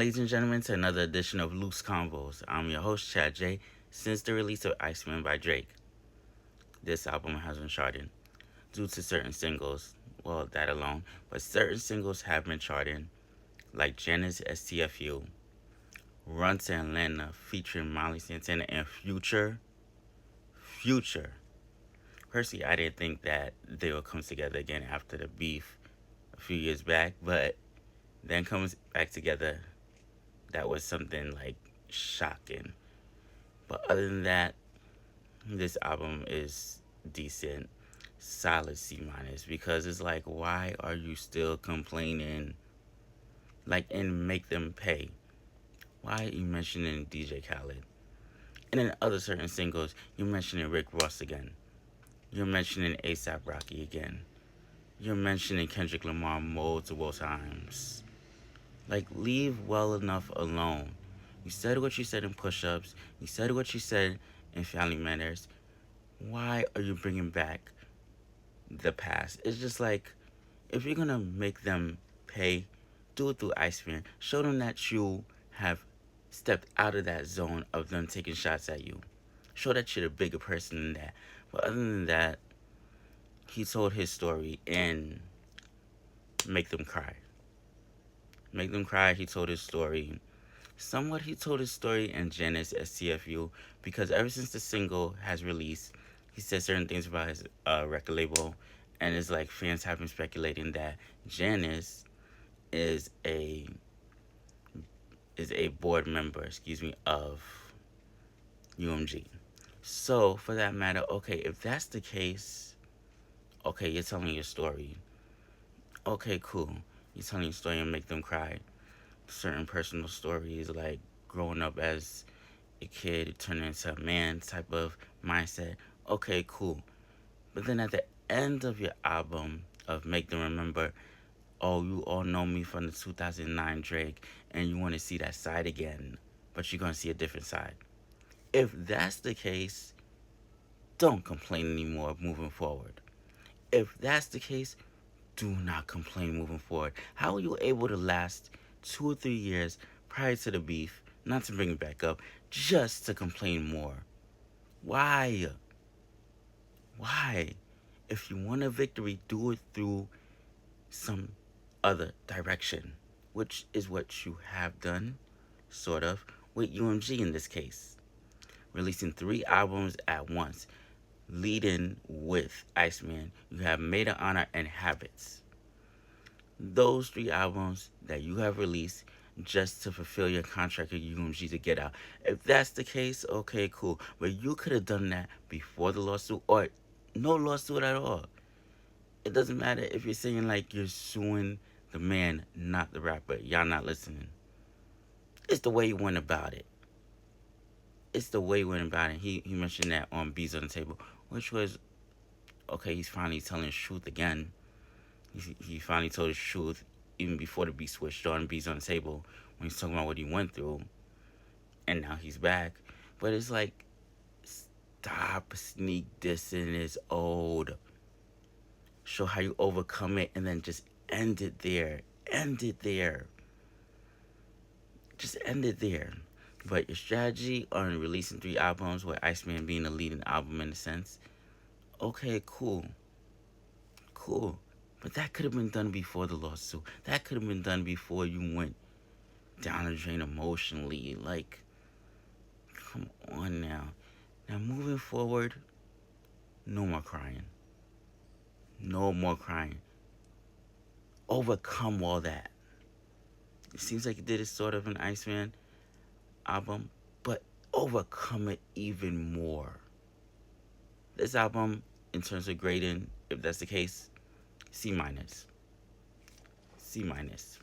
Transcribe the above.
ladies and gentlemen, to another edition of Loose Convos. I'm your host, Chad J. Since the release of Iceman by Drake, this album has been charting due to certain singles. Well, that alone, but certain singles have been charting, like Janice STFU, Run to Atlanta featuring Molly Santana and Future. Future. Personally, I didn't think that they would come together again after the beef a few years back, but then comes back together. That was something like shocking. But other than that, this album is decent, solid C minus, because it's like, why are you still complaining? Like, and make them pay. Why are you mentioning DJ Khaled? And in other certain singles, you're mentioning Rick Ross again. You're mentioning ASAP Rocky again. You're mentioning Kendrick Lamar multiple times. Like, leave well enough alone. You said what you said in push ups, you said what you said in Family Matters. Why are you bringing back the past? It's just like, if you're gonna make them pay, do it through Iceman. Show them that you have stepped out of that zone of them taking shots at you. Show that you're a bigger person than that. But other than that, he told his story and make them cry. Make them cry. He told his story. Somewhat he told his story in Janice STFU, because ever since the single has released, he said certain things about his record label, and it's like fans have been speculating that Janice is a board member, of UMG. So for that matter, okay, if that's the case, okay, you're telling your story. Okay, cool. You're telling your story and make them cry. Certain personal stories, like growing up as a kid turning into a man type of mindset. Okay, cool. But then at the end of your album of Make Them Remember, oh, you all know me from the 2009 Drake, and you want to see that side again, but you're going to see a different side. If that's the case, don't complain anymore moving forward. If that's the case, do not complain moving forward. How are you able to last 2 or 3 years prior to the beef, not to bring it back up, just to complain more? Why? Why? If you want a victory, do it through some other direction, which is what you have done, sort of, with UMG in this case. Releasing 3 albums at once, leading with Iceman. You have Made of Honor and Habits. Those 3 albums that you have released just to fulfill your contract with UMG to get out. If that's the case, okay, cool. But you could have done that before the lawsuit, or no lawsuit at all. It doesn't matter if you're saying like you're suing the man, not the rapper. Y'all not listening. It's the way you went about it. It's the way you went about it. He mentioned that on Beats on the Table, which was, okay, he's finally telling the truth again. He finally told his truth even before the beat switched on Beats on the Table, when he's talking about what he went through, and now he's back. But it's like, stop sneak dissing. It's old. Show how you overcome it, and then just end it there. End it there. Just end it there. But your strategy on releasing 3 albums with Iceman being the leading album in a sense, okay, cool. Cool. But that could have been done before the lawsuit. That could have been done before you went down the drain emotionally. Like, come on now. Now, moving forward, no more crying. No more crying. Overcome all that. It seems like you did it sort of an Iceman album, but overcome it even more. This album, in terms of grading, if that's the case, C minus. C minus.